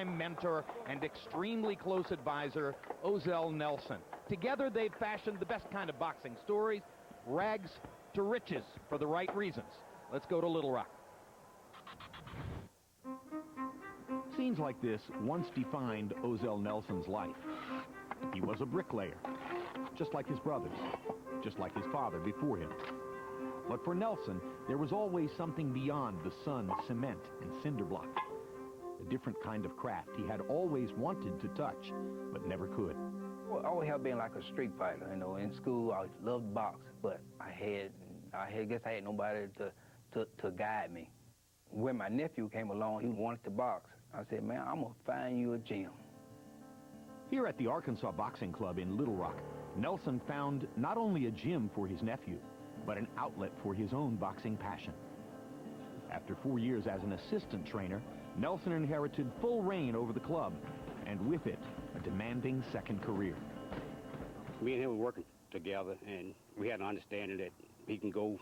longtime mentor and extremely close advisor, Ozell Nelson. Together, they've fashioned the best kind of boxing stories, rags to riches for the right reasons. Let's go to Little Rock. Scenes like this once defined Ozell Nelson's life. He was a bricklayer, just like his brothers, just like his father before him. But for Nelson, there was always something beyond the sun, cement, and cinder block. A different kind of craft he had always wanted to touch, but never could. Well, I always have been like a street fighter, you know. In school, I loved to box, but I guess I had nobody to guide me. When my nephew came along, he wanted to box. I said, man, I'm gonna find you a gym. Here at the Arkansas Boxing Club in Little Rock, Nelson found not only a gym for his nephew, but an outlet for his own boxing passion. After 4 years as an assistant trainer, Nelson inherited full reign over the club, and with it, a demanding second career. Me and him were working together, and we had an understanding that he can go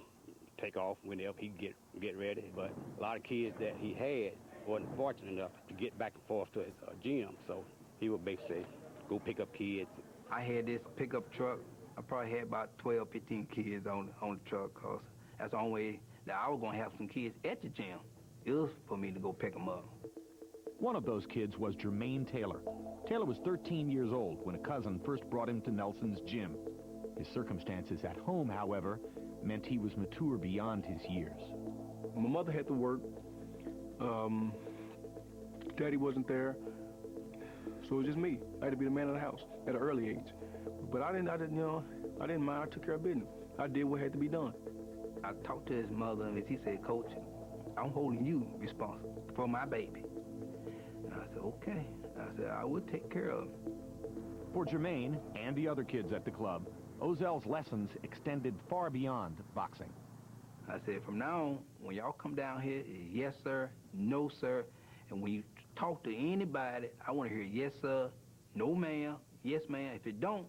take off whenever he get ready. But a lot of kids that he had wasn't fortunate enough to get back and forth to his gym, so he would basically go pick up kids. I had this pickup truck. I probably had about 12, 15 kids on the truck, because that's the only way that I was going to have some kids at the gym. It was for me to go pick them up. One of those kids was Jermaine Taylor. Taylor was 13 years old when a cousin first brought him to Nelson's gym. His circumstances at home, however, meant he was mature beyond his years. My mother had to work. Daddy wasn't there, so it was just me. I had to be the man of the house at an early age. But I didn't mind. I took care of business. I did what had to be done. I talked to his mother, and he said, Coach, I'm holding you responsible for my baby. And I said, okay. I said, I would take care of him. For Jermaine and the other kids at the club, Ozell's lessons extended far beyond boxing. I said, from now on, when y'all come down here, it's yes, sir, no, sir. And when you talk to anybody, I want to hear yes, sir, no, ma'am, yes, ma'am. If it don't,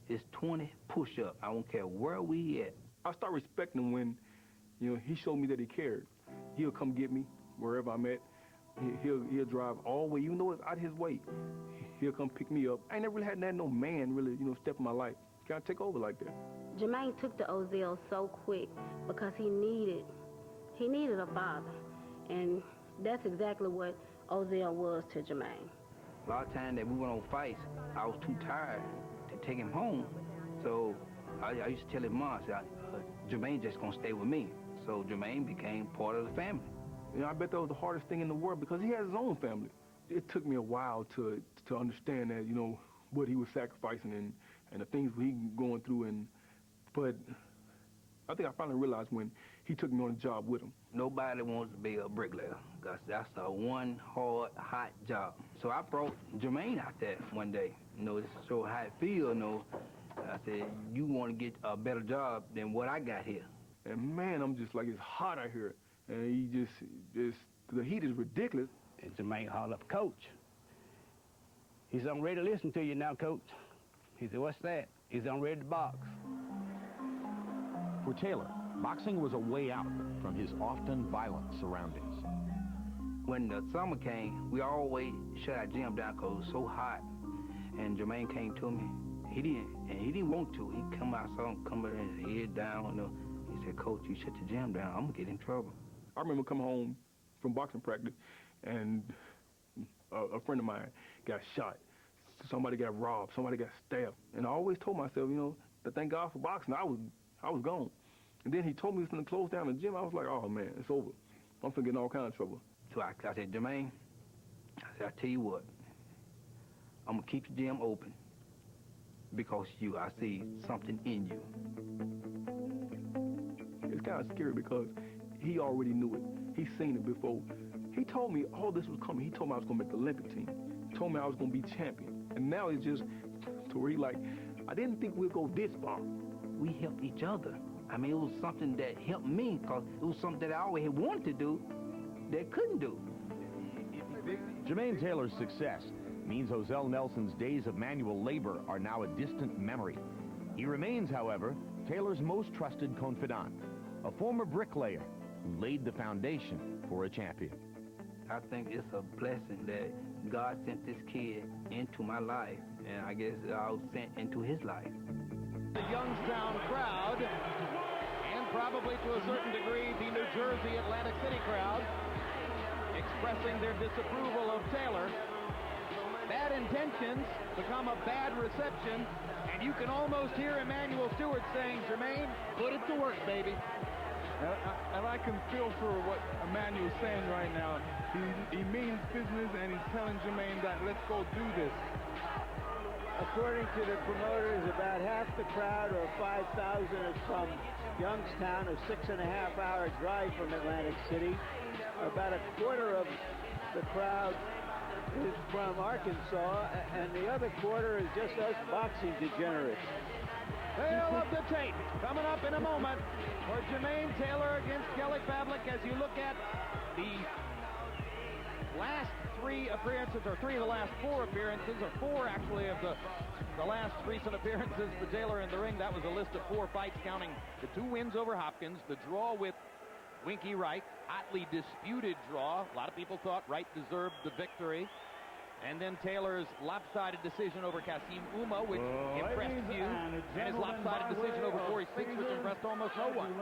it's 20 push-ups. I don't care where we at. I start respecting him when, he showed me that he cared. He'll come get me wherever I'm at. He'll drive all the way, even though it's out of his way. He'll come pick me up. I ain't never really had no man really, step in my life. Kind of take over like that. Jermaine took to Ozell so quick because he needed a father. And that's exactly what Ozell was to Jermaine. A lot of times that we went on fights, I was too tired to take him home. So I used to tell his mom, I said, Jermaine just gonna stay with me. So Jermaine became part of the family. I bet that was the hardest thing in the world because he has his own family. It took me a while to understand that, what he was sacrificing and the things he going through. But I think I finally realized when he took me on the job with him. Nobody wants to be a bricklayer because that's a one hard, hot job. So I brought Jermaine out there one day, to show how it feels, I said, you want to get a better job than what I got here. And man, I'm just like, it's hot out here. And he the heat is ridiculous. And Jermaine hauled up, Coach. He said, I'm ready to listen to you now, Coach. He said, what's that? He said, I'm ready to box. For Taylor, boxing was a way out from his often violent surroundings. When the summer came, we always shut our gym down because it was so hot. And Jermaine came to me. He didn't want to. He come out, saw him come with his head down. He said, Coach, you shut the gym down, I'm gonna get in trouble. I remember coming home from boxing practice, and a friend of mine got shot. Somebody got robbed. Somebody got stabbed. And I always told myself, that thank God for boxing. I was gone. And then he told me he was going to close down the gym. I was like, oh, man, it's over. I'm going to get in all kinds of trouble. So I said, Jermaine, I tell you what, I'm going to keep the gym open because I see something in you. It's kind of scary because he already knew it. He's seen it before. He told me all this was coming. He told me I was going to make the Olympic team. He told me I was going to be champion. And now it's just to where he like, I didn't think we'd go this far. We helped each other. I mean, it was something that helped me because it was something that I always had wanted to do that couldn't do. Jermaine Taylor's success means Ozell Nelson's days of manual labor are now a distant memory. He remains, however, Taylor's most trusted confidant, a former bricklayer who laid the foundation for a champion. I think it's a blessing that God sent this kid into my life, and I guess I was sent into his life. The Youngstown crowd, and probably to a certain degree the New Jersey Atlantic City crowd, expressing their disapproval of Taylor. Bad intentions become a bad reception, and you can almost hear Emmanuel Stewart saying, Jermaine, put it to work, baby. And I can feel for what Emmanuel's saying right now. He means business, and he's telling Jermaine that let's go do this. According to the promoters, about half the crowd, or 5,000, is from Youngstown, a 6.5-hour drive from Atlantic City. About a quarter of the crowd is from Arkansas, and the other quarter is just us boxing degenerates. Tale of the tape coming up in a moment for Jermaine Taylor against Kelly Pavlik as you look at the last 3 appearances, or 3 of the last 4 appearances, or 4 actually of the last recent appearances for Taylor in the ring. That was a list of 4 fights counting the 2 wins over Hopkins, the draw with Winky Wright, hotly disputed draw. A lot of people thought Wright deserved the victory. And then Taylor's lopsided decision over Kasim Uma, which impressed few, and his lopsided decision over Corey Spinks, which impressed almost no one.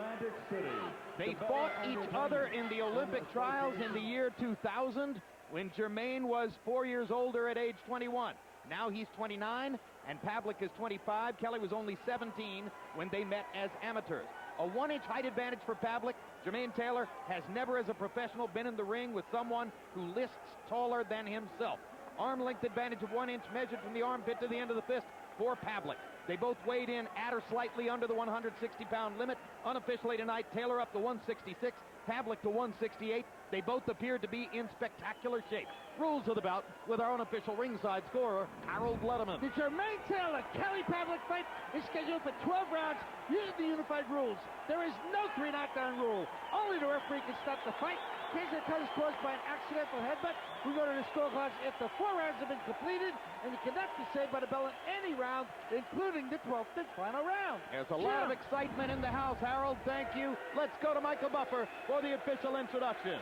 They fought each other in the Olympic trials in the year 2000 when Jermaine was 4 years older at age 21. Now he's 29, and Pavlik is 25. Kelly was only 17 when they met as amateurs. A 1-inch height advantage for Pavlik. Jermaine Taylor has never as a professional been in the ring with someone who lists taller than himself. Arm length advantage of 1 inch measured from the armpit to the end of the fist for Pavlik. They both weighed in at or slightly under the 160-pound limit. Unofficially tonight, Taylor up to 166, Pavlik to 168. They both appeared to be in spectacular shape. Rules of the bout with our unofficial ringside scorer, Harold Letterman. The Jermaine Taylor Kelly Pavlik fight is scheduled for 12 rounds using the unified rules. There is no 3 knockdown rule. Only the referee can stop the fight. In case the cut is caused by an accidental headbutt, we go to the scorecards after 4 rounds have been completed, and you cannot be saved by the bell in any round, including the 12th and final round. There's a lot of excitement in the house, Harold. Thank you. Let's go to Michael Buffer for the official introduction.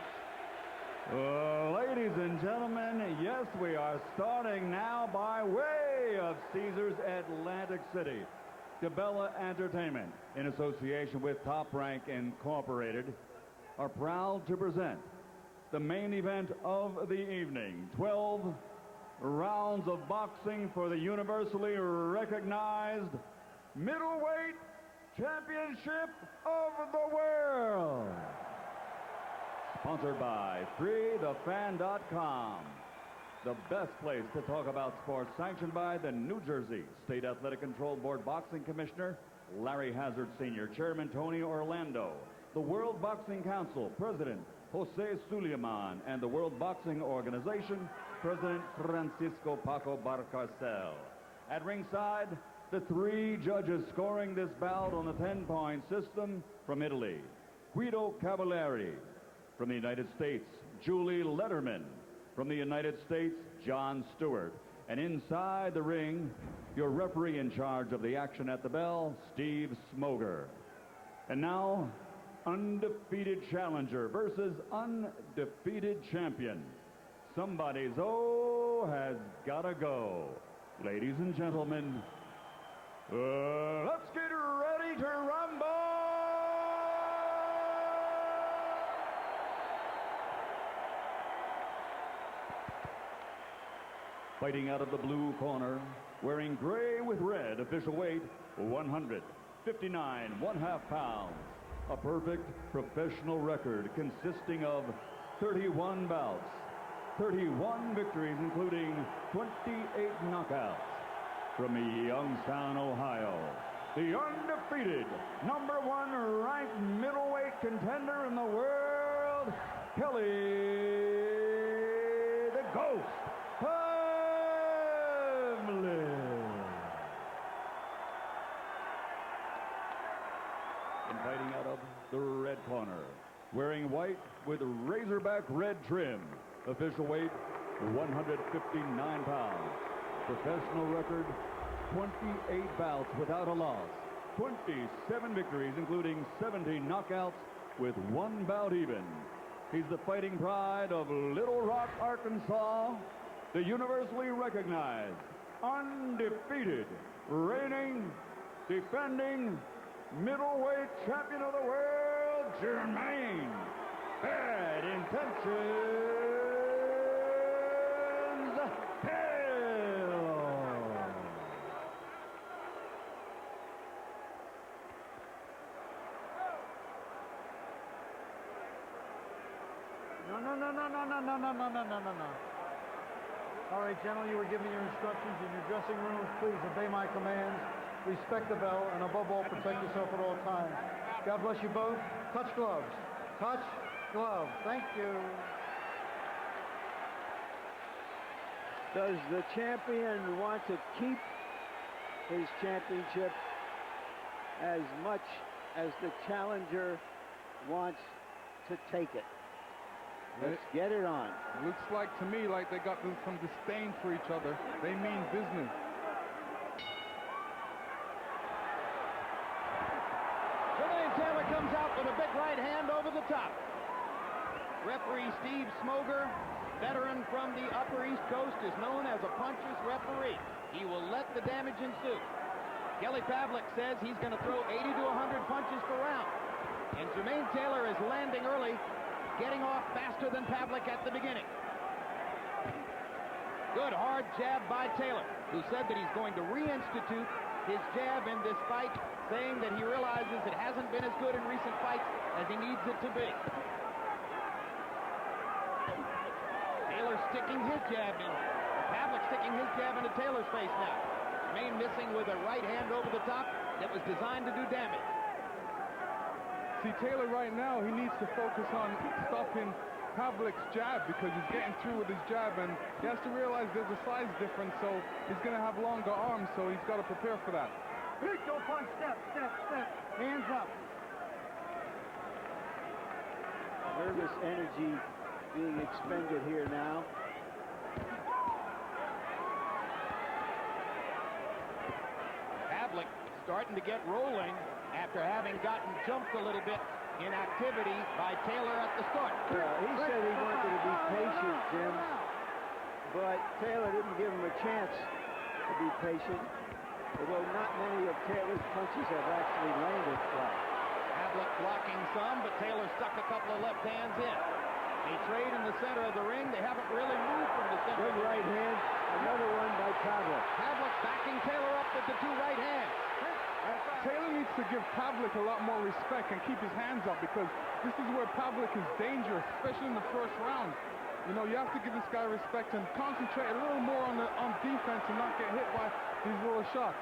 Ladies and gentlemen, yes, we are starting now by way of Caesars Atlantic City. Cabela Entertainment, in association with Top Rank Incorporated, are proud to present the main event of the evening. 12 rounds of boxing for the universally recognized middleweight championship of the world. Sponsored by FreeTheFan.com, the best place to talk about sports, sanctioned by the New Jersey State Athletic Control Board Boxing Commissioner Larry Hazard Sr., Chairman Tony Orlando, the World Boxing Council President Jose Suleiman, and the World Boxing Organization President Francisco Paco Barcarcel. At ringside, the 3 judges scoring this bout on the 10-point system from Italy: Guido Cavalieri. From the United States, Julie Letterman. From the United States, John Stewart. And inside the ring, your referee in charge of the action at the bell, Steve Smoger. And now, undefeated challenger versus undefeated champion. Somebody's has gotta go. Ladies and gentlemen, let's get ready to rumble! Fighting out of the blue corner, wearing gray with red, official weight 159 1/2 pounds. A perfect professional record consisting of 31 bouts, 31 victories, including 28 knockouts. From Youngstown, Ohio, the undefeated #1 ranked middleweight contender in the world, Kelly the Ghost Pavlik. And fighting out of the red corner, wearing white with razorback red trim, official weight 159 pounds. Professional record 28 bouts without a loss, 27 victories, including 70 knockouts with 1 bout even. He's the fighting pride of Little Rock, Arkansas, the universally recognized, undefeated, reigning, defending, middleweight champion of the world, Jermaine Bad Intentions Hill. No. All right, gentlemen, you were giving your instructions in your dressing rooms. Please obey my commands. Respect the bell, and above all, protect yourself at all times. God bless you both. Touch gloves. Touch gloves. Thank you. Does the champion want to keep his championship as much as the challenger wants to take it? Let's get it on. Looks like to me like they got some disdain for each other. They mean business. Jermaine Taylor comes out with a big right hand over the top. Referee Steve Smoger, veteran from the Upper East Coast, is known as a puncher's referee. He will let the damage ensue. Kelly Pavlik says he's going to throw 80 to 100 punches per round. And Jermaine Taylor is landing early, getting off faster than Pavlik at the beginning. Good hard jab by Taylor, who said that he's going to reinstitute his jab in this fight, saying that he realizes it hasn't been as good in recent fights as he needs it to be. Taylor sticking his jab in. Pavlik sticking his jab into Taylor's face now. Jermaine missing with a right hand over the top that was designed to do damage. See, Taylor right now, he needs to focus on stopping Pavlik's jab because he's getting through with his jab, and he has to realize there's a size difference, so he's going to have longer arms, so he's got to prepare for that. Go punch, step. Hands up. Nervous energy being expended here now. Pavlik starting to get rolling after having gotten jumped a little bit in activity by Taylor at the start. He said he wanted to be patient, Jim, but Taylor didn't give him a chance to be patient, although not many of Taylor's punches have actually landed flat. Pavlik blocking some, but Taylor stuck a couple of left hands in. They trade in the center of the ring. They haven't really moved from the center. Good right hand, another one by Pavlik. Pavlik backing Taylor up with the two right hands. Taylor needs to give Pavlik a lot more respect and keep his hands up, because this is where Pavlik is dangerous, especially in the first round. You know, you have to give this guy respect and concentrate a little more on defense and not get hit by these little shots.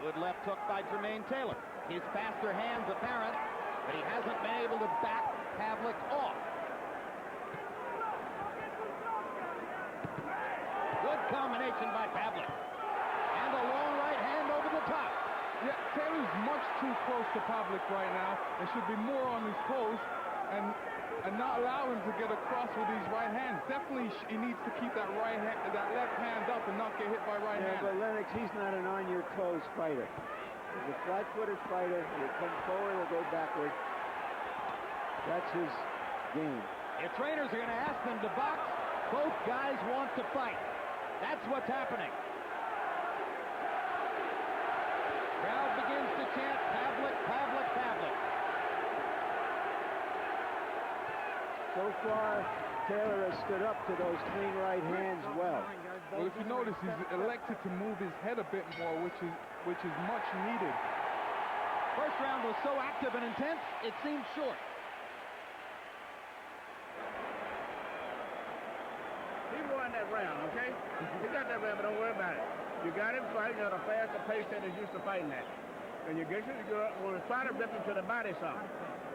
Good left hook by Jermaine Taylor. His faster hands apparent, but he hasn't been able to back Pavlik off. Good combination by Pavlik. And a long right hand over the top. Yeah, Taylor's much too close to Pavlik right now and should be more on his toes and not allow him to get across with these right hands. Definitely he needs to keep that left hand up and not get hit by right hand. Yeah, but Lennox, he's not an on-your-toes fighter. He's a flat-footed fighter. He'll come forward or go backward. That's his game. If trainers are going to ask them to box, both guys want to fight. That's what's happening. Crowd begins to chant, Pavlik, Pavlik, Pavlik. So far, Taylor has stood up to those clean right hands well. Well, if you notice, he's elected to move his head a bit more, which is much needed. First round was so active and intense, it seemed short. He won that round, okay? He got that round, but don't worry about it. You got him fighting at a faster pace than he's used to fighting at. And you get you want to try to rip him to the body some.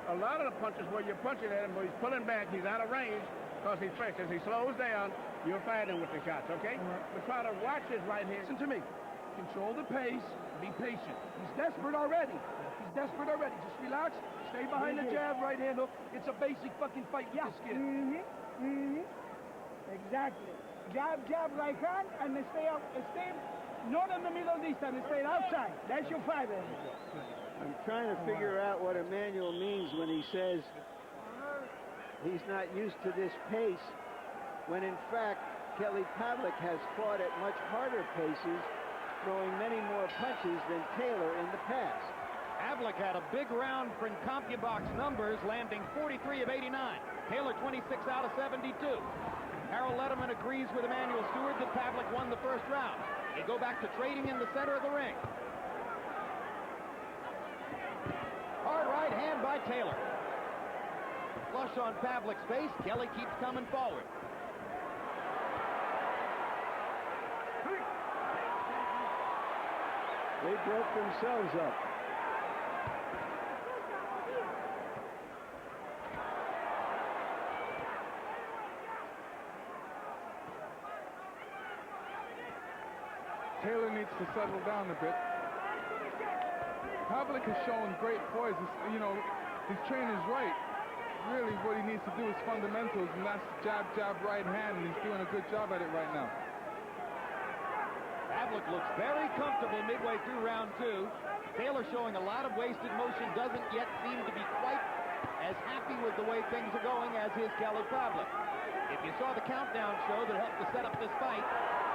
A lot of the punches where you're punching at him, where he's pulling back, he's out of range because he's fresh. As he slows down, you'll fight him with the shots, okay? But try to watch his right hand. Listen to me. Control the pace. Be patient. He's desperate already. Just relax. Stay behind the jab, right hand hook. It's a basic fucking fight with this kid. Exactly. Jab, right hand, and stay not in the middle distance, stay outside. That's your fight, baby. I'm trying to figure out what Emmanuel means when he says he's not used to this pace, when in fact, Kelly Pavlik has fought at much harder paces, throwing many more punches than Taylor in the past. Pavlik had a big round for CompuBox numbers, landing 43 of 89. Taylor 26 out of 72. Harold Letterman agrees with Emmanuel Stewart that Pavlik won the first round. They go back to trading in the center of the ring. Hard right hand by Taylor. Flush on Pavlik's face. Kelly keeps coming forward. They broke themselves up. Taylor needs to settle down a bit. Pavlik has shown great poise. You know, his trainer's right. Really, what he needs to do is fundamentals, and that's jab, jab, right hand, and he's doing a good job at it right now. Pavlik looks very comfortable midway through round two. Taylor showing a lot of wasted motion, doesn't yet seem to be quite as happy with the way things are going as is Kelly Pavlik. If you saw the countdown show that helped to set up this fight,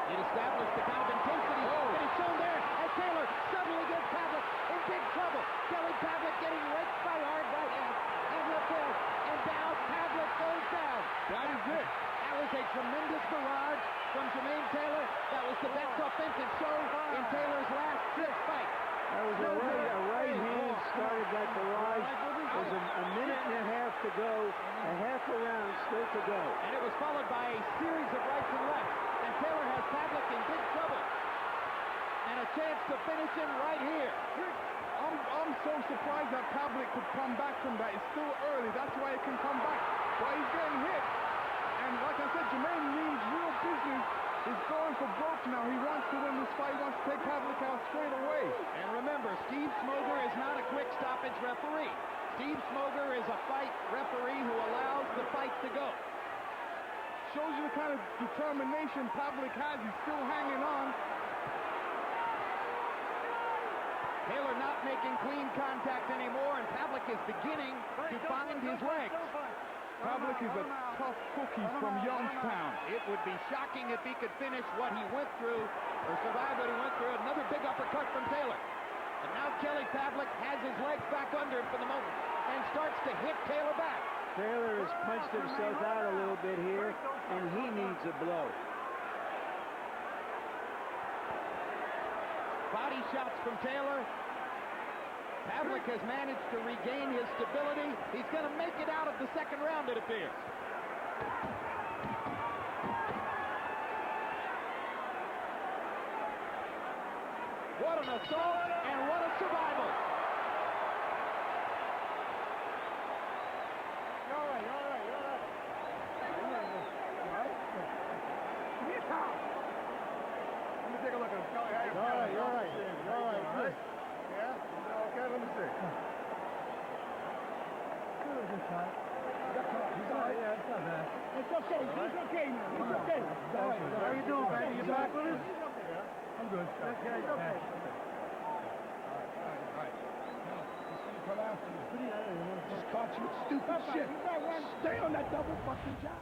it established the kind of intensity that is shown there as Taylor suddenly gets Pavlik in big trouble. Kelly Pavlik getting raked by hard right hand and left hand, and down Pavlik goes down. That is it. That was a tremendous barrage from Jermaine Taylor. That was the best offensive show in Taylor's last six fights. That was a right hand started that barrage. There's a minute and a half to go, a half a round still to go. And it was followed by a series of rights and lefts. And Taylor has Pavlik in big trouble. And a chance to finish him right here. I'm so surprised that Pavlik could come back from that. It's still early. That's why he can come back. But he's getting hit. And like I said, Jermaine means real business. He's going for broke now. He wants to win this fight. He wants to take Pavlik out straight away. And remember, Steve Smoger is not a quick stoppage referee. Steve Smoger is a fight referee who allows the fight to go. Shows you the kind of determination Pavlik has. He's still hanging on. Taylor not making clean contact anymore, and Pavlik is beginning to find his legs. Pavlik is a tough cookie from Youngstown. It would be shocking if he could finish what he went through, or survive what he went through. Another big uppercut from Taylor. But now Kelly Pavlik has his legs back under him for the moment and starts to hit Taylor back. Taylor has punched himself out a little bit here, and he needs a blow. Body shots from Taylor. Pavlik has managed to regain his stability. He's going to make it out of the second round, it appears. What an assault and what a survival. You're all right, you're all right, you're all right. Let me take a look at him. You're all right, you're all right. You're all right. Yeah? Okay, let me see. Good shot. He's all right, yeah, it's not bad. It's okay, he's okay now. He's okay. All right. How you doing, man? You back with us? I'm good. Okay, okay. Come after you. Just caught you with stupid shit. Stay on that double fucking job.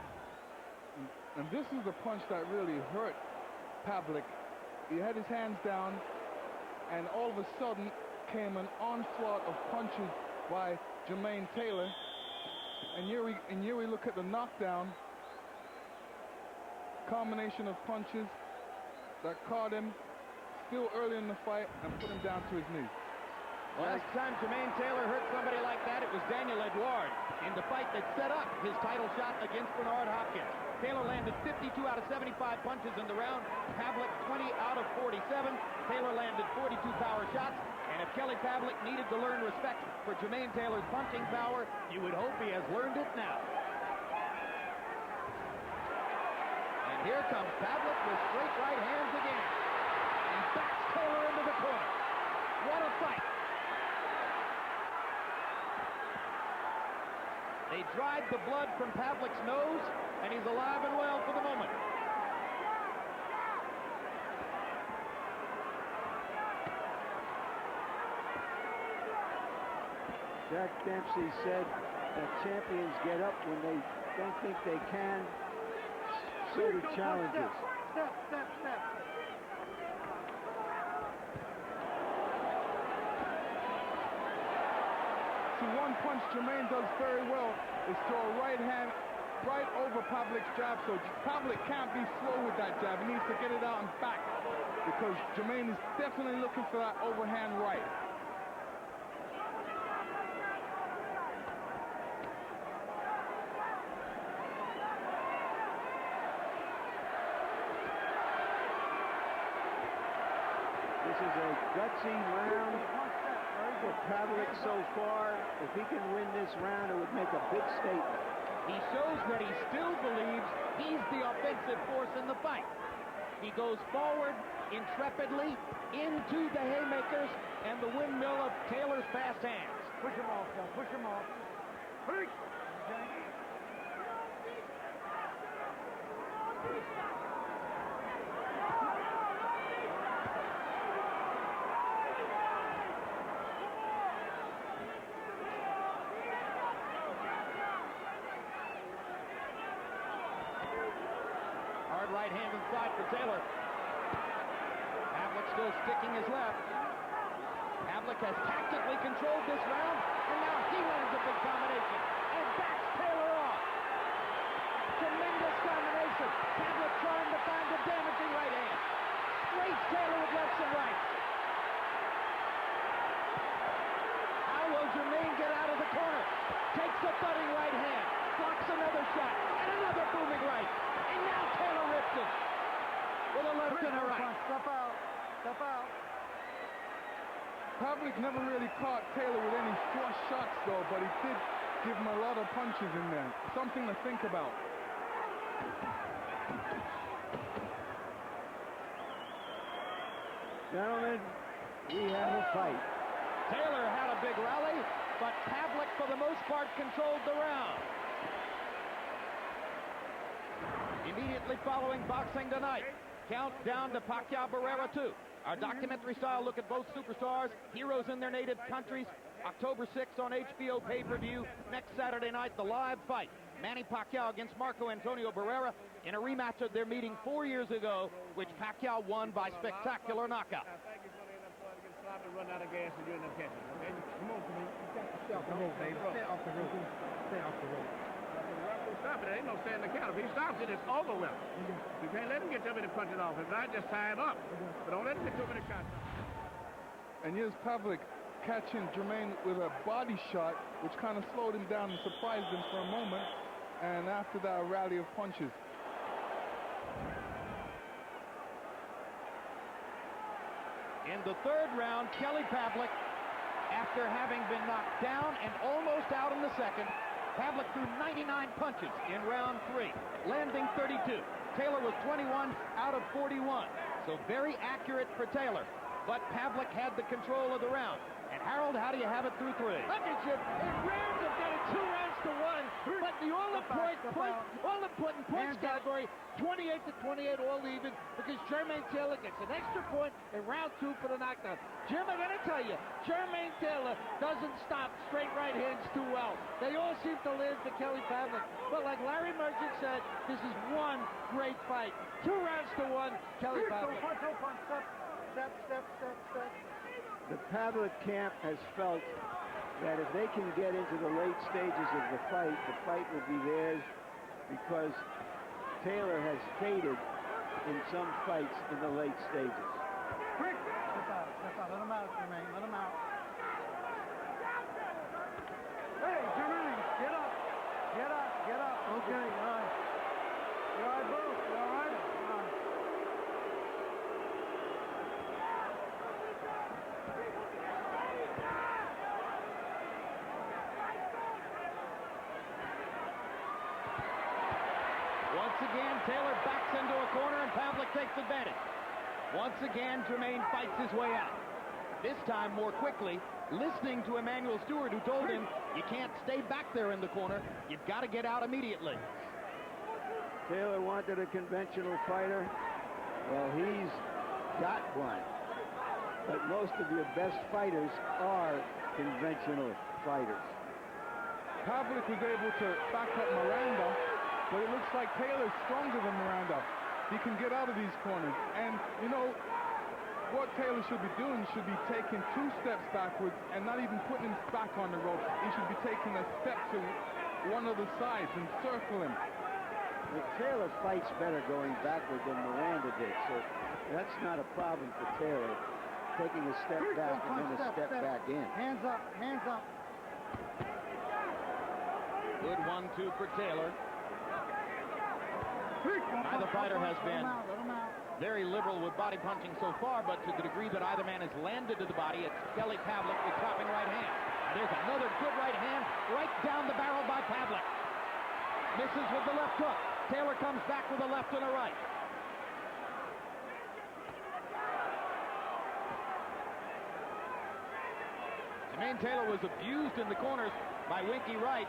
And this is the punch that really hurt Pavlik. He had his hands down, and all of a sudden came an onslaught of punches by Jermaine Taylor. And here we look at the knockdown. Combination of punches that caught him still early in the fight and put him down to his knees. Last time Jermaine Taylor hurt somebody like that, it was Daniel Edouard in the fight that set up his title shot against Bernard Hopkins. Taylor landed 52 out of 75 punches in the round. Pavlik 20 out of 47. Taylor landed 42 power shots. And if Kelly Pavlik needed to learn respect for Jermaine Taylor's punching power, you would hope he has learned it now. And here comes Pavlik with straight right hands again. He backs Taylor into the corner. What a fight. They dried the blood from Pavlik's nose, and he's alive and well for the moment. Jack Dempsey said that champions get up when they don't think they can. So do challengers. Step, step, step. See, one punch Jermaine does very well is throw a right hand right over Pavlik's jab, so Pavlik can't be slow with that jab. He needs to get it out and back because Jermaine is definitely looking for that overhand right. This is a gutsy round for Pavlik so far. If he can win this round, it would make a big statement. He shows that he still believes he's the offensive force in the fight. He goes forward intrepidly into the haymakers and the windmill of Taylor's fast hands. Push him off, Phil. Push him off. Hurry! Hard right hand inside for Taylor. Pavlik still sticking his left. Pavlik has tactically controlled this round, and now he lands a big combination and backs Taylor off. Tremendous combination. Pavlik trying to find the damaging right hand. Straights Taylor with lefts and rights. How will Jermaine get out of the corner? Takes the thudding right hand. Blocks another shot and another booming right. And now Taylor rips it with a left and a right. Step out. Step out. Pavlik never really caught Taylor with any flush shots, though, but he did give him a lot of punches in there. Something to think about. Gentlemen, we have a fight. Taylor had a big rally, but Pavlik, for the most part, controlled the round. Immediately following Boxing Tonight, countdown to Pacquiao Barrera 2. Our documentary-style look at both superstars, heroes in their native countries. October 6th on HBO pay-per-view. Next Saturday night, the live fight. Manny Pacquiao against Marco Antonio Barrera in a rematch of their meeting 4 years ago, which Pacquiao won by spectacular knockout. Run out of gas and you're in the catching, okay? Come on, man. You got to stay off the road, baby. Stay off the road. Stay off the road. Stop it. There ain't no staying the count. If he stops it, it's over with. You can't let him get too many punches off. If not, just tie him up. But don't let him get too many shots. And here's Pavlik catching Jermaine with a body shot, which kind of slowed him down and surprised him for a moment. And after that, a rally of punches. In the third round, Kelly Pavlik, after having been knocked down and almost out in the second, Pavlik threw 99 punches in round 3, landing 32. Taylor was 21 out of 41, so very accurate for Taylor. But Pavlik had the control of the round. And Harold, how do you have it through 3? Look at you. In rounds, I've got it 2 rounds to 1. But the all-important points category, 28 to 28, all even, because Jermaine Taylor gets an extra point in round 2 for the knockdown. Jim, I gotta tell you, Jermaine Taylor doesn't stop straight right hands too well. They all seem to land for Kelly Pavlik. But like Larry Merchant said, this is one great fight. 2 rounds to 1, Kelly Pavlik. Step, step, step, step. The Pavlik camp has felt that if they can get into the late stages of the fight will be theirs, because Taylor has faded in some fights in the late stages. Quick! Step out, let him out, Jermaine, let him out. Hey, Jermaine, get up. Get up. Okay, all right. You all right, both? You all right? All right. Once again, Taylor backs into a corner and Pavlik takes advantage. Once again, Jermaine fights his way out. This time more quickly, listening to Emmanuel Stewart, who told him, you can't stay back there in the corner. You've got to get out immediately. Taylor wanted a conventional fighter. Well, he's got one. But most of your best fighters are conventional fighters. Pavlik was able to back up Miranda, but it looks like Taylor's stronger than Miranda. He can get out of these corners. And, you know, what Taylor should be doing should be taking 2 steps backwards and not even putting him back on the ropes. He should be taking a step to one of the sides and circle him. But Taylor fights better going backward than Miranda did, so that's not a problem for Taylor, taking a step back and then a step back in. Hands up, hands up. Good 1-2 for Taylor. Neither fighter has been very liberal with body punching so far, but to the degree that either man has landed to the body, it's Kelly Pavlik with dropping right hand. There's another good right hand right down the barrel by Pavlik. Misses with the left hook. Taylor comes back with a left and a right. Jermaine Taylor was abused in the corners by Winky Wright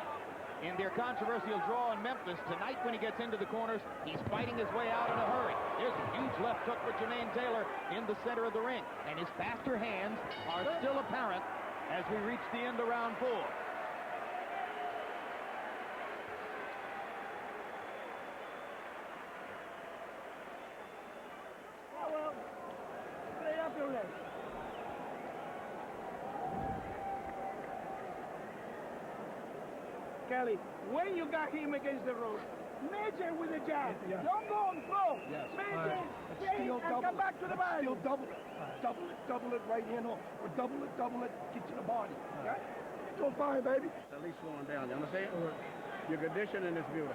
in their controversial draw in Memphis. Tonight, when he gets into the corners, he's fighting his way out in a hurry. There's a huge left hook for Jermaine Taylor in the center of the ring, and his faster hands are still apparent as we reach the end of round 4. Kelly, when you got him against the rope, measure with the jab. Don't go on flow. Measure, straight, and come back to the body. Still double it. Double it right hand off. Or double it, get to the body. Yeah? So fine, baby. At least slowing down, you understand? Your conditioning is beautiful.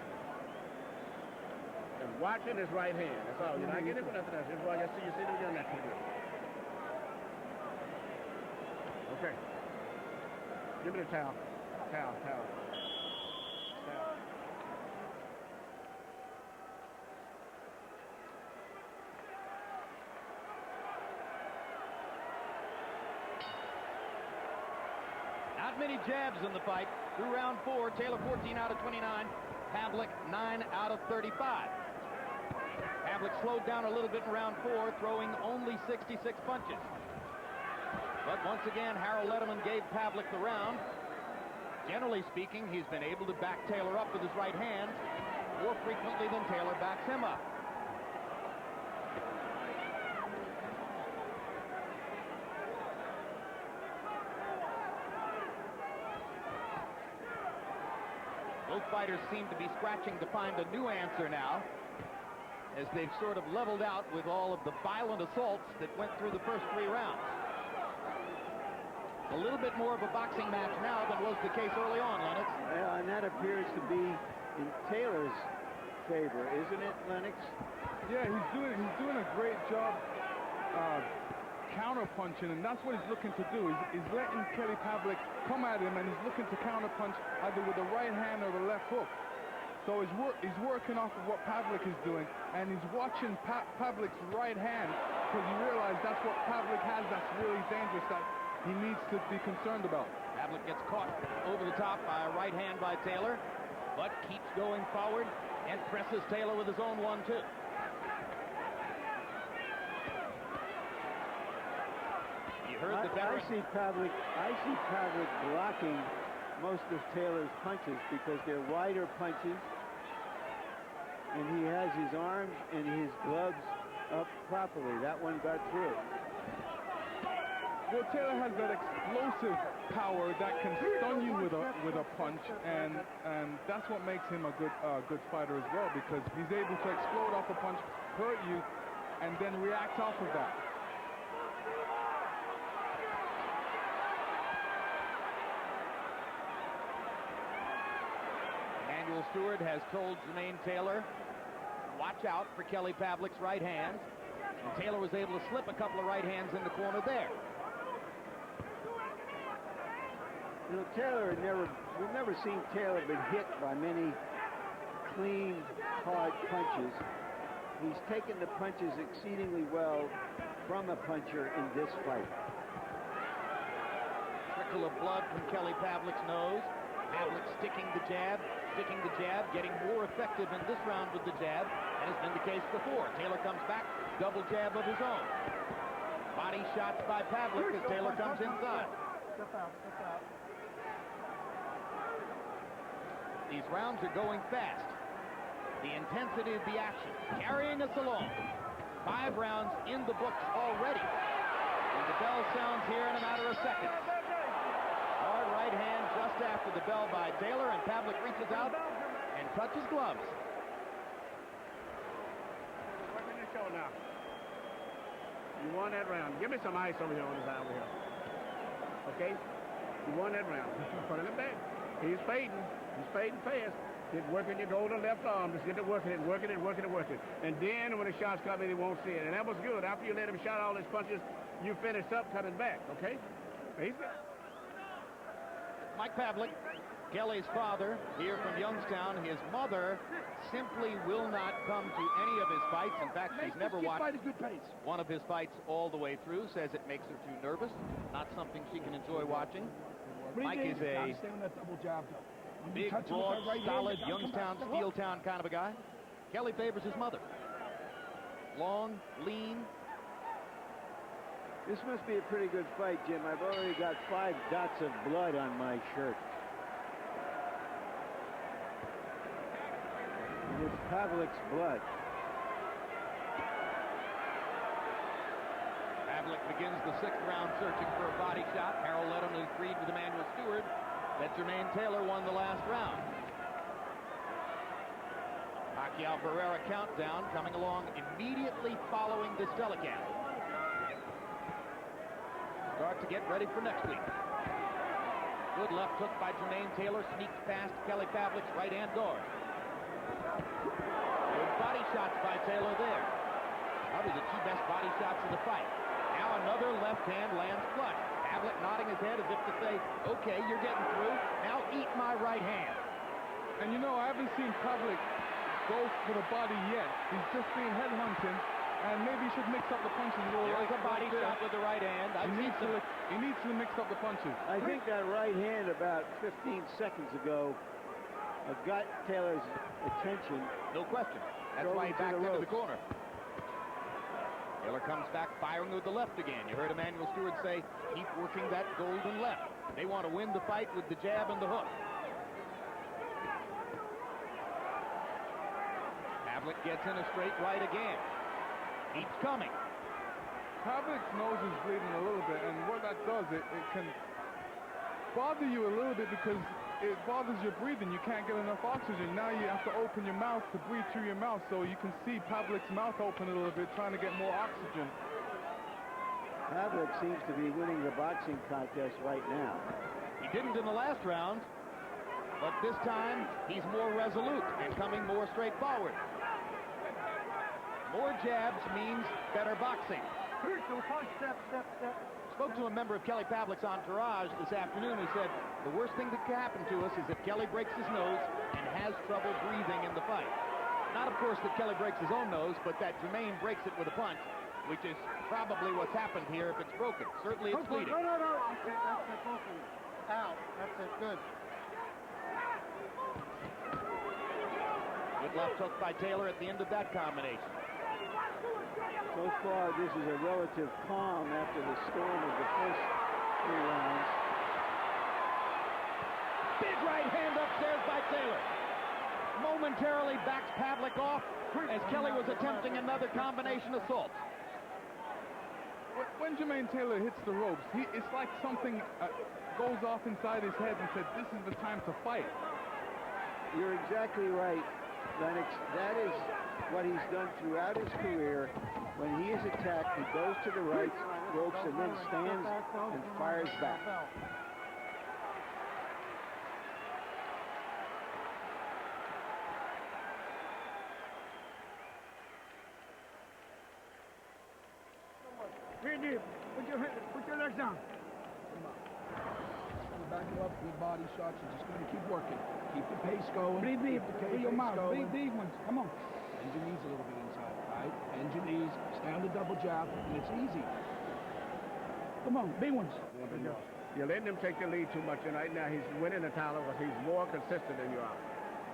And watching his right hand. That's all. You're not getting it for nothing else. That's why you see your neck. Okay. Give me the towel. Towel. Not many jabs in the fight. Through round 4, Taylor 14 out of 29, Pavlik 9 out of 35. Pavlik slowed down a little bit in round 4, throwing only 66 punches. But once again, Harold Letterman gave Pavlik the round. Generally speaking, he's been able to back Taylor up with his right hand more frequently than Taylor backs him up. Both fighters seem to be scratching to find a new answer now, as they've sort of leveled out with all of the violent assaults that went through the first 3 rounds. A little bit more of a boxing match now than was the case early on, Lennox. Well, and that appears to be in Taylor's favor, isn't it, Lennox? Yeah, he's doing a great job counter-punching, and that's what he's looking to do. He's letting Kelly Pavlik come at him, and he's looking to counter-punch either with the right hand or the left hook. So he's working off of what Pavlik is doing, and he's watching Pavlik's right hand because he realized that's what Pavlik has that's really dangerous, that he needs to be concerned about. Pavlik gets caught over the top by a right hand by Taylor, but keeps going forward and presses Taylor with his own 1-2. I see Pavlik blocking most of Taylor's punches because they're wider punches, and he has his arms and his gloves up properly. That one got through. Well, Taylor has that explosive power that can stun you with a punch, and that's what makes him a good fighter as well, because he's able to explode off a punch, hurt you, and then react off of that. Emanuel Stewart has told Jermaine Taylor, watch out for Kelly Pavlik's right hand, and Taylor was able to slip a couple of right hands in the corner there. You know, we've never seen Taylor been hit by many clean, hard punches. He's taken the punches exceedingly well from a puncher in this fight. Trickle of blood from Kelly Pavlik's nose. Pavlik sticking the jab, getting more effective in this round with the jab, as has been the case before. Taylor comes back, double jab of his own. Body shots by Pavlik as Taylor comes inside. Step out. These rounds are going fast. The intensity of the action carrying us along. 5 rounds in the books already. And the bell sounds here in a matter of seconds. Hard right hand just after the bell by Taylor, and Pavlik reaches out and touches gloves. Working the show now. You won that round. Give me some ice over here on the side over here. Okay? You won that round. Put it back. He's fading. He's fading fast. Get working your golden left arm. Just get to working it, working it, working it, working it. And then when the shots come in, he won't see it. And that was good. After you let him shot all his punches, you finished up cutting back, okay? He's good. Mike Pavlik, Kelly's father, here from Youngstown. His mother simply will not come to any of his fights. In fact, she's never watched one of his fights all the way through. Says it makes her too nervous. Not something she can enjoy watching. Mike is a big, broad, solid, Youngstown, Steeltown kind of a guy. Kelly favors his mother. Long, lean. This must be a pretty good fight, Jim. I've already got 5 dots of blood on my shirt. And it's Pavlik's blood. Pavlik begins the 6th round searching for a body shot. Harold Ledham agreed with Emmanuel Stewart that Jermaine Taylor won the last round. Pacquiao Barrera countdown coming along immediately following this telecast. Start to get ready for next week. Good left hook by Jermaine Taylor, sneaks past Kelly Pavlik's right-hand guard. Good body shots by Taylor there. Probably the 2 best body shots of the fight. Now another left hand lands flush. Pavlik nodding his head as if to say, okay, you're getting through. Now eat my right hand. And you know, I haven't seen Pavlik go for the body yet. He's just been headhunting, and maybe he should mix up the punches a little. There's a body shot with the right hand. He needs to mix up the punches. I think that right hand about 15 seconds ago got Taylor's attention. No question. That's why he backed into the corner. Taylor comes back firing with the left again. You heard Emmanuel Stewart say, keep working that golden left. They want to win the fight with the jab and the hook. Pavlik gets in a straight right again. Keeps coming. Pavlik's nose is bleeding a little bit, and what that does, it can bother you a little bit because it bothers your breathing. You can't get enough oxygen. Now you have to open your mouth to breathe through your mouth, so you can see Pavlik's mouth open a little bit, trying to get more oxygen. Pavlik seems to be winning the boxing contest right now. He didn't in the last round, but this time he's more resolute and coming more straightforward. More jabs means better boxing. Step, step, step. Spoke to a member of Kelly Pavlik's entourage this afternoon who said the worst thing that could happen to us is if Kelly breaks his nose and has trouble breathing in the fight. Not, of course, that Kelly breaks his own nose, but that Jermaine breaks it with a punch, which is probably what's happened here if it's broken. Certainly it's bleeding. No. That's it, open. Out. That's it, good. Good left hook by Taylor at the end of that combination. So far, this is a relative calm after the storm of the first 3 rounds. Big right hand upstairs by Taylor. Momentarily backs Pavlik off as Kelly was attempting another combination assault. When Jermaine Taylor hits the ropes, it's like something goes off inside his head and said, this is the time to fight. You're exactly right, Lennox. That is what he's done throughout his career. When he is attacked, he goes to the right ropes and then stands and fires back. Here, deep. Put your legs down. Back you up, good body shots. You're just going to keep working. Keep the pace going. Breathe deep. Breathe your mouth. Breathe ones. Come on. Bend your knees a little bit inside, right? Bend your knees. Stand the double jab, and it's easy. Come on, big ones. You're letting him take the lead too much tonight. Now he's winning the title because he's more consistent than you are.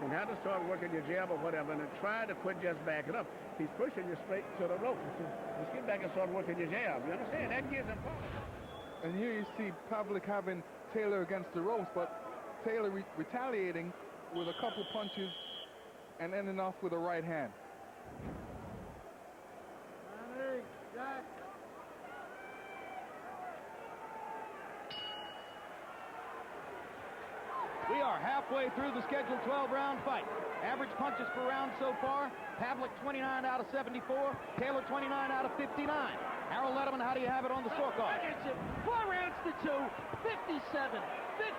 You have to start working your jab or whatever, and then try to quit just backing up. He's pushing you straight to the rope. Just get back and start working your jab. You understand? That gives him power. And here you see Pavlik having Taylor against the ropes, but Taylor retaliating with a couple punches and ending off with a right hand. We are halfway through the scheduled 12-round fight. Average punches per round so far, Pavlik 29 out of 74, Taylor 29 out of 59. Harold Letterman, how do you have it on the scorecard? 4 rounds to 2, 57,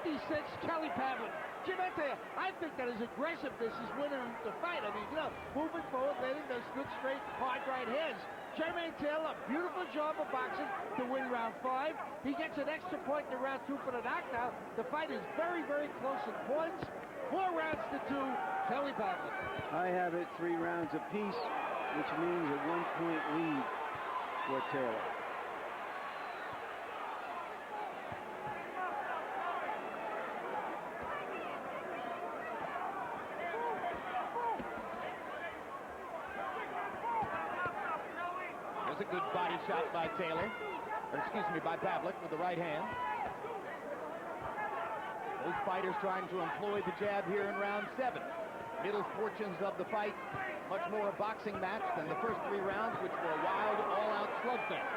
56, Kelly Pavlik. Jim, I think that his aggressiveness is winning the fight. I mean, moving forward, landing those good, straight, hard right hands. Jermaine Taylor, beautiful job of boxing to win round 5. He gets an extra point in round 2 for the knockdown. The fight is very, very close in points. 4 rounds to 2, Kelly Pavlik. I have it 3 rounds apiece, which means a 1-point lead for Taylor. There's a good body shot by Taylor, or excuse me, by Pavlik with the right hand. Both fighters trying to employ the jab here in round 7. Middle portions of the fight, much more a boxing match than the first 3 rounds, which were a wild, all-out slugfest.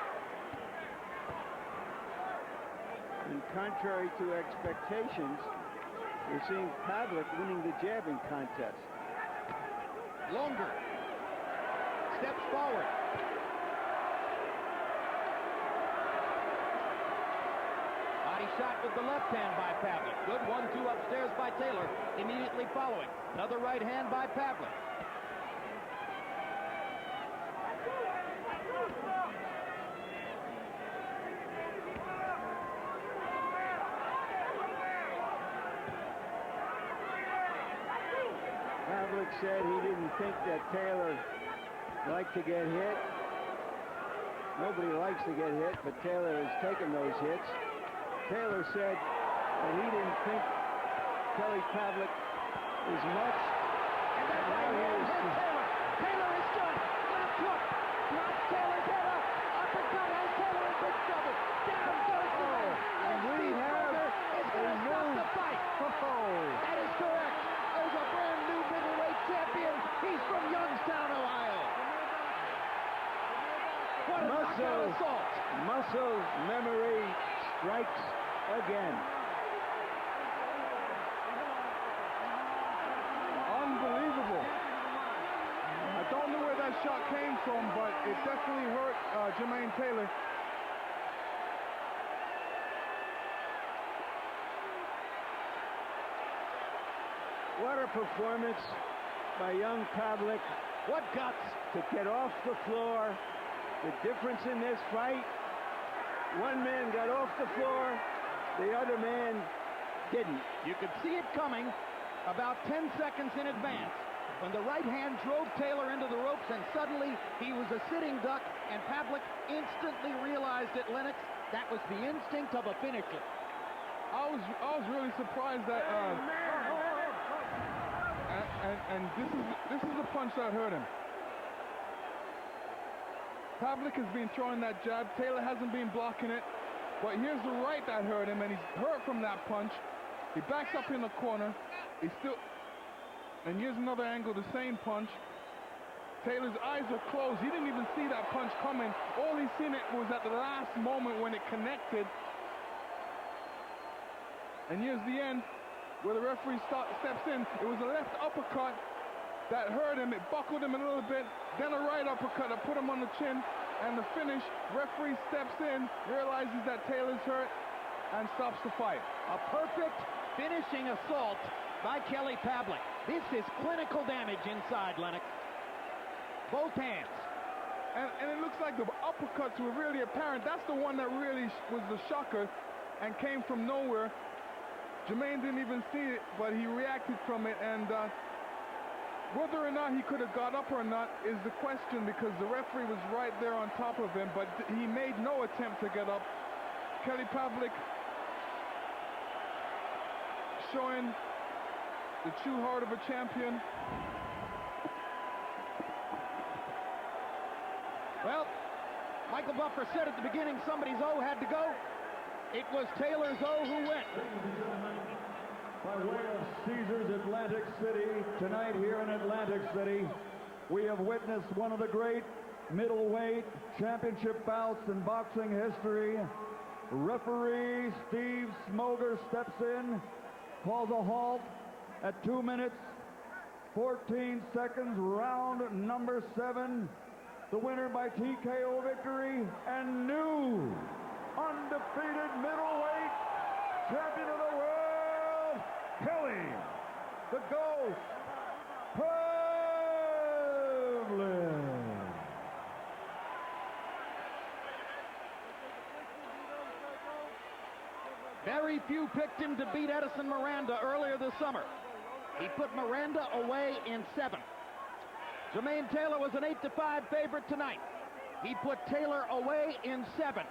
And contrary to expectations, we're seeing Pavlik winning the jabbing contest. Longer. Steps forward. Body shot with the left hand by Pavlik. Good 1-2 upstairs by Taylor, immediately following. Another right hand by Pavlik. Pavlik said he didn't think that Taylor liked to get hit. Nobody likes to get hit, but Taylor has taken those hits. Taylor said that he didn't think Kelly Pavlik is much. And then Taylor is good. Left hook. Drops Taylor. Taylor. Uppercut has Taylor in big trouble. Down goes the man. And we have is going to stop the fight. That is correct. There's a brand new middleweight champion. He's from Youngstown, Ohio. What a knockout assault. Muscle memory strikes again. Unbelievable. I don't know where that shot came from, but it definitely hurt Jermaine Taylor. What a performance by young Pavlik. What guts to get off the floor. The difference in this fight, one man got off the floor, the other man didn't. You could see it coming about 10 seconds in advance when the right hand drove Taylor into the ropes, and suddenly he was a sitting duck, and Pavlik instantly realized it, Lennox. That was the instinct of a finisher. I was really surprised that and this is the punch that hurt him. Pavlik has been throwing that jab. Taylor hasn't been blocking it. But here's the right that hurt him, and he's hurt from that punch. He backs up in the corner. He's still... And here's another angle, the same punch. Taylor's eyes are closed. He didn't even see that punch coming. All he seen it was at the last moment when it connected. And here's the end, where the referee steps in. It was a left uppercut that hurt him. It buckled him a little bit. Then a right uppercut that put him on the chin. And the finish, referee steps in, realizes that Taylor's hurt, and stops the fight. A perfect finishing assault by Kelly Pavlik. This is clinical damage inside, Lennox. Both hands. And it looks like the uppercuts were really apparent. That's the one that really was the shocker and came from nowhere. Jermaine didn't even see it, but he reacted from it, and whether or not he could have got up or not is the question, because the referee was right there on top of him, but he made no attempt to get up. Kelly Pavlik showing the true heart of a champion. Well, Michael Buffer said at the beginning somebody's O had to go. It was Taylor's O who went. By way of Caesars Atlantic City, tonight here in Atlantic City, we have witnessed one of the great middleweight championship bouts in boxing history. Referee Steve Smoger steps in, calls a halt at 2 minutes, 14 seconds, round number 7. The winner by TKO victory and new undefeated middleweight champion of the world, Kelly, the Ghost, Pavlik. Very few picked him to beat Edison Miranda earlier this summer. He put Miranda away in 7. Jermaine Taylor was an 8-5 favorite tonight. He put Taylor away in 7.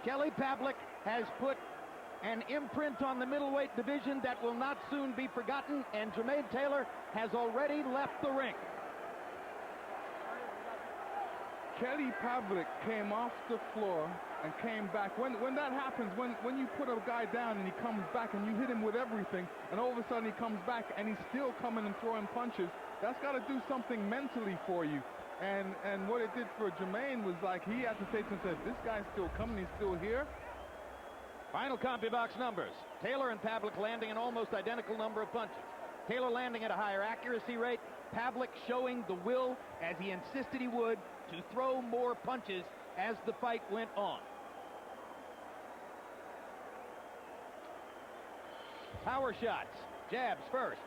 Kelly Pavlik has put an imprint on the middleweight division that will not soon be forgotten, and Jermaine Taylor has already left the ring. Kelly Pavlik came off the floor and came back. When that happens, when you put a guy down and he comes back and you hit him with everything, and all of a sudden he comes back and he's still coming and throwing punches, that's got to do something mentally for you. And what it did for Jermaine was like he had to say to himself, this guy's still coming, he's still here. Final CompuBox numbers. Taylor and Pavlik landing an almost identical number of punches. Taylor landing at a higher accuracy rate. Pavlik showing the will, as he insisted he would, to throw more punches as the fight went on. Power shots. Jabs first.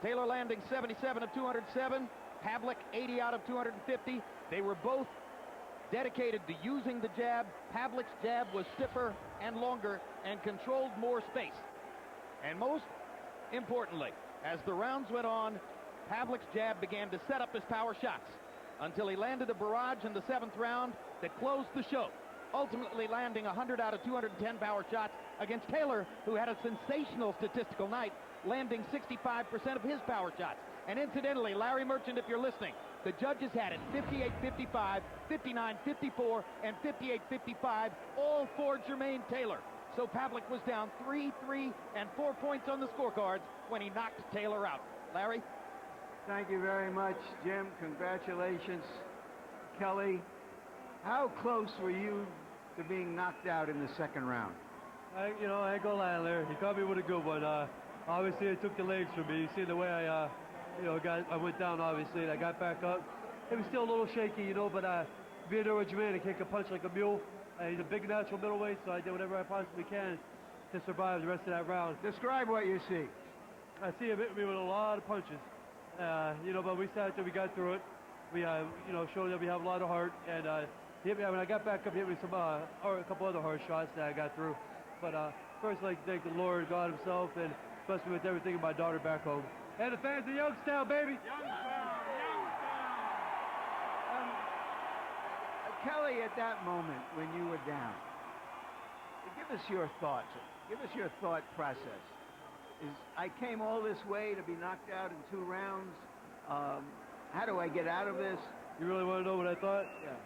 Taylor landing 77 of 207. Pavlik 80 out of 250. They were both dedicated to using the jab. Pavlik's jab was stiffer and longer and controlled more space. And most importantly, as the rounds went on, Pavlik's jab began to set up his power shots until he landed a barrage in the 7th round that closed the show, ultimately landing 100 out of 210 power shots against Taylor, who had a sensational statistical night, landing 65% of his power shots. And incidentally, Larry Merchant, if you're listening, the judges had it 58-55, 59-54, and 58-55, all for Jermaine Taylor. So Pavlik was down 3, 3, and 4 points on the scorecards when he knocked Taylor out. Larry? Thank you very much, Jim. Congratulations. Kelly, how close were you to being knocked out in the 2nd round? I ain't gonna lie, Larry. He caught me with a good one. Obviously, it took the legs from me. You see the way I went down, obviously, and I got back up. It was still a little shaky, but being there with Jermaine, I can't punch like a mule. He's a big natural middleweight, so I did whatever I possibly can to survive the rest of that round. Describe what you see. I see him hit me with a lot of punches. But we sat there, we got through it. We, showed that we have a lot of heart, and he hit me. When I got back up, he hit me some, a couple other hard shots that I got through. But first, I'd like to thank the Lord, God himself, and especially with everything of my daughter back home. And the fans of Youngstown, baby! Kelly, at that moment when you were down, give us your thoughts. Give us your thought process. I came all this way to be knocked out in 2 rounds. How do I get out of this? You really want to know what I thought? Yeah.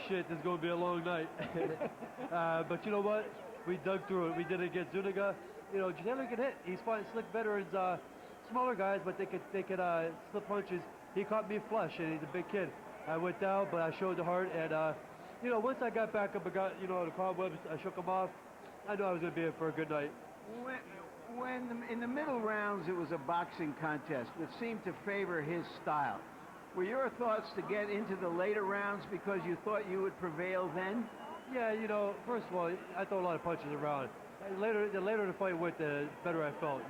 Shit, this is going to be a long night. But you know what? We dug through it. We did it against Zuniga. Taylor can hit. He's fighting slick veterans, smaller guys, but they could slip punches. He caught me flush, and he's a big kid. I went down, but I showed the heart, and once I got back up and got the cobwebs, I shook them off. I knew I was going to be in for a good night. When in the middle rounds it was a boxing contest, which seemed to favor his style, were your thoughts to get into the later rounds because you thought you would prevail then? Yeah, first of all, I throw a lot of punches around. The later the fight went, the better I felt.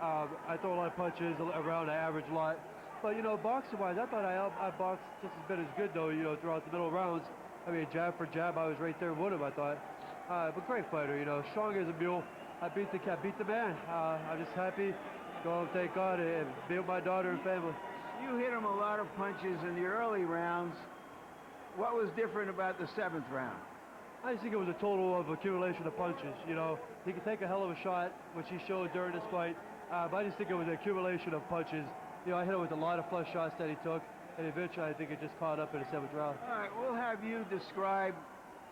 I throw a lot of punches around. I average a lot. But boxing-wise, I thought I boxed just as good though. Throughout the middle rounds. I mean, jab for jab, I was right there with him. I thought, but great fighter. Strong as a mule. I beat the man. I'm just happy. Go home, thank God, and be with my daughter and family. You hit him a lot of punches in the early rounds. What was different about the 7th round? I just think it was a total of accumulation of punches. He could take a hell of a shot, which he showed during this fight. But I just think it was an accumulation of punches. I hit him with a lot of flush shots that he took, and eventually I think it just caught up in the 7th round. All right, we'll have you describe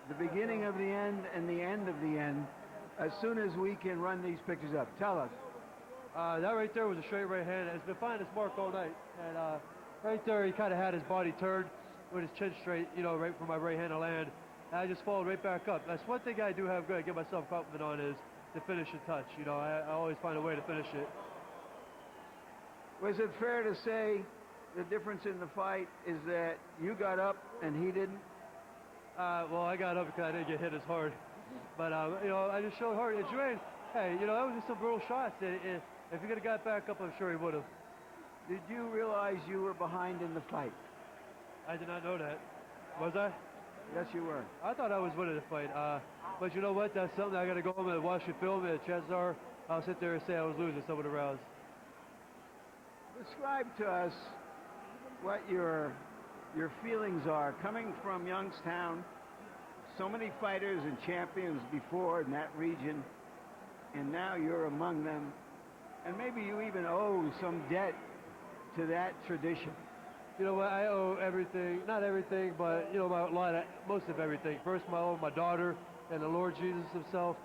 the beginning of the end and the end of the end as soon as we can run these pictures up. Tell us. That right there was a straight right hand. It's been finding its mark all night. And right there, he kind of had his body turned with his chin straight, you know, right for my right hand to land. And I just followed right back up. That's one thing I do have good, I get myself confident on, is the finishing touch. You know, I always find a way to finish it. Was it fair to say the difference in the fight is that you got up and he didn't? Well, I got up because I didn't get hit as hard. But, you know, I just showed hard. And Jermaine, hey, you know, that was just some brutal shots. If he could have got back up, I'm sure he would have. Did you realize you were behind in the fight? I did not know that. Was I? Yes, you were. I thought I was winning the fight. But you know what? That's something I got to go home and watch the film, and chances are I'll sit there and say I was losing some of the rounds. Describe to us what your feelings are coming from Youngstown. So many fighters and champions before in that region, and now you're among them. And maybe you even owe some debt to that tradition. You know what? I owe everything, not everything, but you know, most of everything. First, I owe my daughter and the Lord Jesus himself.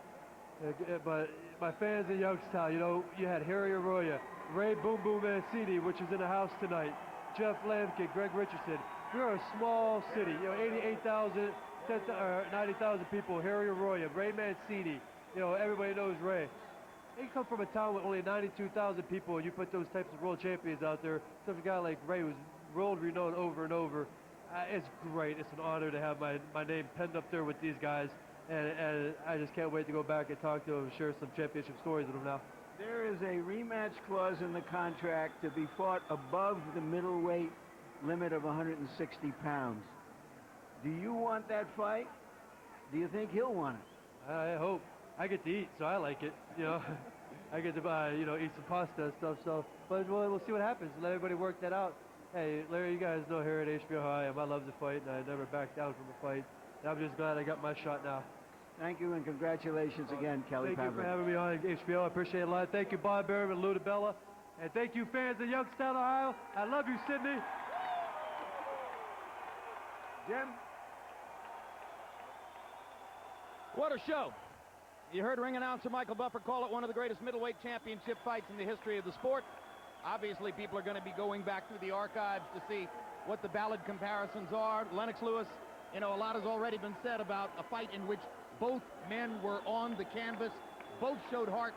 But my fans in Youngstown, you know, you had Harry Arroyo, Ray Boom Boom Mancini, which is in the house tonight, Jeff Lamkin, Greg Richardson. We're a small city, you know, 88,000, 90,000 people. Harry Arroyo, Ray Mancini, you know, everybody knows Ray. You come from a town with only 92,000 people, and you put those types of world champions out there. Such a guy like Ray who's world renowned over and over. It's great. It's an honor to have my name penned up there with these guys, and I just can't wait to go back and talk to them and share some championship stories with them now. There is a rematch clause in the contract to be fought above the middleweight limit of 160 pounds. Do you want that fight? Do you think he'll want it? I hope. I get to eat, so I like it. You know, I get to you know, eat some pasta and stuff. So, but we'll see what happens. Let everybody work that out. Hey, Larry, you guys know here at HBO how I am. I love the fight, and I never back down from a fight. And I'm just glad I got my shot now. Thank you, and congratulations again, Kelly Pavlik. Thank you for having me on HBO. I appreciate it a lot. Thank you, Bob Barron and Lou DiBella. And thank you, fans of Youngstown, Ohio. I love you, Sydney. Jim? What a show. You heard ring announcer Michael Buffer call it one of the greatest middleweight championship fights in the history of the sport. Obviously, people are going to be going back through the archives to see what the ballad comparisons are. Lennox Lewis, you know, a lot has already been said about a fight in which both men were on the canvas, both showed heart,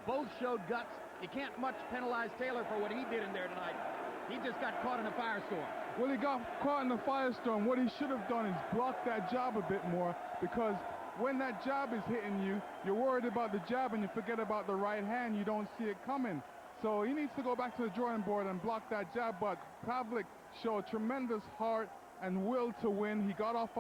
both showed guts. You can't much penalize Taylor for what he did in there tonight. He just got caught in a firestorm. Well, he got caught in the firestorm. What he should have done is block that jab a bit more, because when that jab is hitting you, you're worried about the jab and you forget about the right hand. You don't see it coming. So he needs to go back to the drawing board and block that jab. But Pavlik showed tremendous heart and will to win. He got off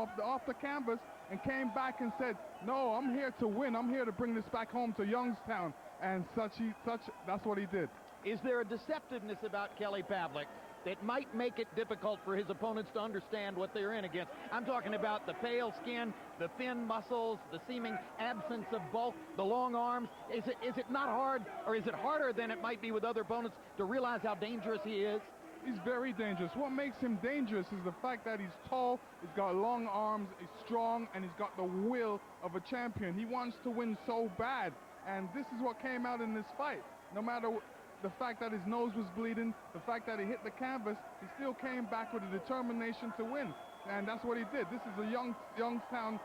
the canvas and came back and said, no, I'm here to win. I'm here to bring this back home to Youngstown. And that's what he did. Is there a deceptiveness about Kelly Pavlik that might make it difficult for his opponents to understand what they're in against? I'm talking about the pale skin, the thin muscles, the seeming absence of bulk, the long arms. Is it not hard, or is it harder than it might be with other opponents to realize how dangerous he is? He's very dangerous. What makes him dangerous is the fact that he's tall, he's got long arms, he's strong, and he's got the will of a champion. He wants to win so bad, and this is what came out in this fight. No matter the fact that his nose was bleeding, the fact that he hit the canvas, he still came back with a determination to win. And that's what he did. This is a Youngstown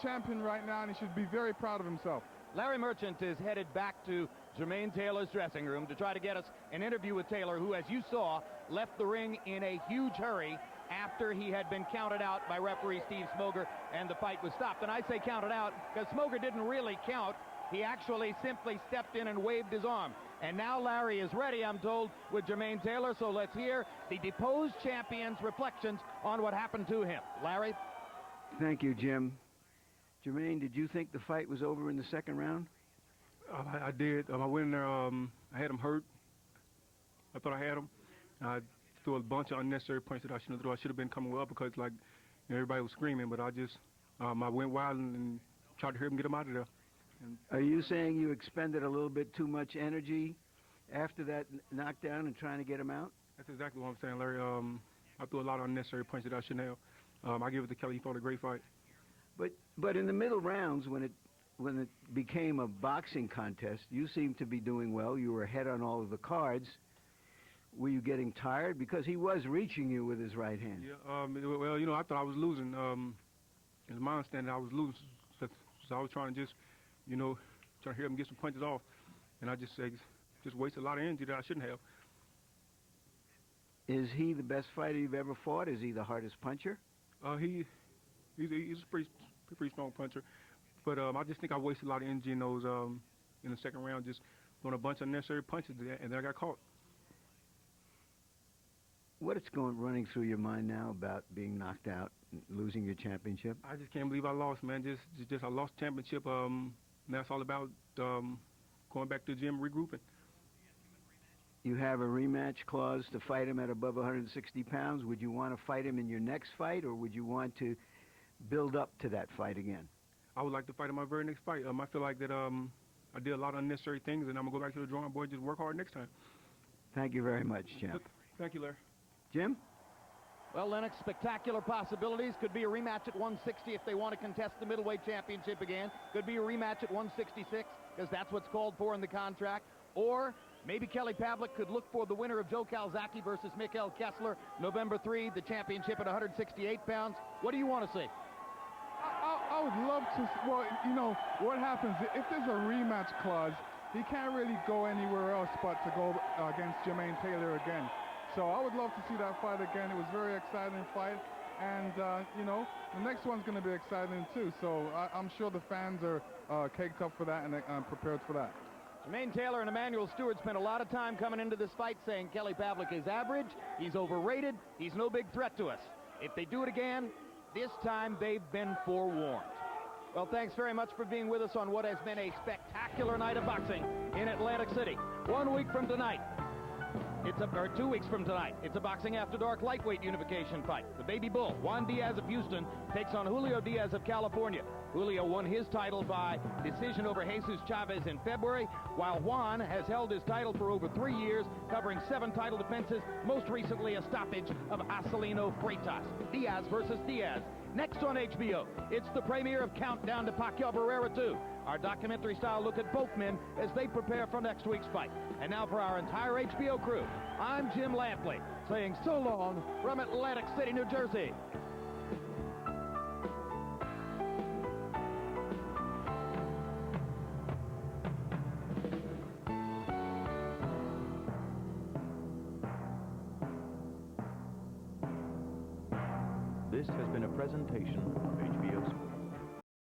champion right now, and he should be very proud of himself. Larry Merchant is headed back to Jermaine Taylor's dressing room to try to get us an interview with Taylor, who, as you saw, left the ring in a huge hurry after he had been counted out by referee Steve Smoger, and the fight was stopped. And I say counted out because Smoger didn't really count. He actually simply stepped in and waved his arm. And now Larry is ready, I'm told, with Jermaine Taylor. So let's hear the deposed champion's reflections on what happened to him. Larry? Thank you, Jim. Jermaine, did you think the fight was over in the second round? I did. I went in there, I had him hurt. I thought I had him. I threw a bunch of unnecessary punches that I shouldn't have thrown. I should have been coming well because, like, you know, everybody was screaming, but I just, I went wild and tried to hurt him, get him out of there. And are you saying you expended a little bit too much energy after that knockdown and trying to get him out? That's exactly what I'm saying, Larry. I threw a lot of unnecessary punches that I shouldn't have. I give it to Kelly. He fought a great fight. But in the middle rounds, when it when it became a boxing contest, you seemed to be doing well. You were ahead on all of the cards. Were you getting tired? Because he was reaching you with his right hand. Yeah, well, you know, I thought I was losing. As my understanding, I was losing. So I was trying to just, you know, trying to hear him get some punches off. And I just wasted a lot of energy that I shouldn't have. Is he the best fighter you've ever fought? Is he the hardest puncher? He's a pretty strong puncher. But I just think I wasted a lot of energy in those in the second round, just throwing a bunch of unnecessary punches, and then I got caught. What is running through your mind now about being knocked out, and losing your championship? I just can't believe I lost, man. Just I lost championship. Now it's all about going back to the gym, regrouping. You have a rematch clause to fight him at above 160 pounds. Would you want to fight him in your next fight, or would you want to build up to that fight again? I would like to fight in my very next fight. I feel like that I did a lot of unnecessary things, and I'm going to go back to the drawing board and just work hard next time. Thank you very much, champ. Thank you, Larry. Jim? Well, Lennox, spectacular possibilities. Could be a rematch at 160 if they want to contest the middleweight championship again. Could be a rematch at 166 because that's what's called for in the contract. Or maybe Kelly Pavlik could look for the winner of Joe Calzaghe versus Mikhail Kessler, November 3, the championship at 168 pounds. What do you want to see? I would love to, well, you know, what happens, if there's a rematch clause, he can't really go anywhere else but to go against Jermaine Taylor again. So I would love to see that fight again. It was a very exciting fight. And, you know, the next one's going to be exciting, too. So I'm sure the fans are caked up for that and prepared for that. Jermaine Taylor and Emmanuel Stewart spent a lot of time coming into this fight saying Kelly Pavlik is average, he's overrated, he's no big threat to us. If they do it again, this time they've been forewarned. Well, thanks very much for being with us on what has been a spectacular night of boxing in Atlantic City. 1 week from tonight, or 2 weeks from tonight, it's a Boxing After Dark lightweight unification fight. The Baby Bull, Juan Diaz of Houston, takes on Julio Diaz of California. Julio won his title by decision over Jesus Chavez in February, while Juan has held his title for over 3 years, covering 7 title defenses, most recently a stoppage of Acelino Freitas. Diaz versus Diaz. Next on HBO, it's the premiere of Countdown to Pacquiao Barrera 2, our documentary-style look at both men as they prepare for next week's fight. And now for our entire HBO crew, I'm Jim Lampley, saying so long from Atlantic City, New Jersey. This has been a presentation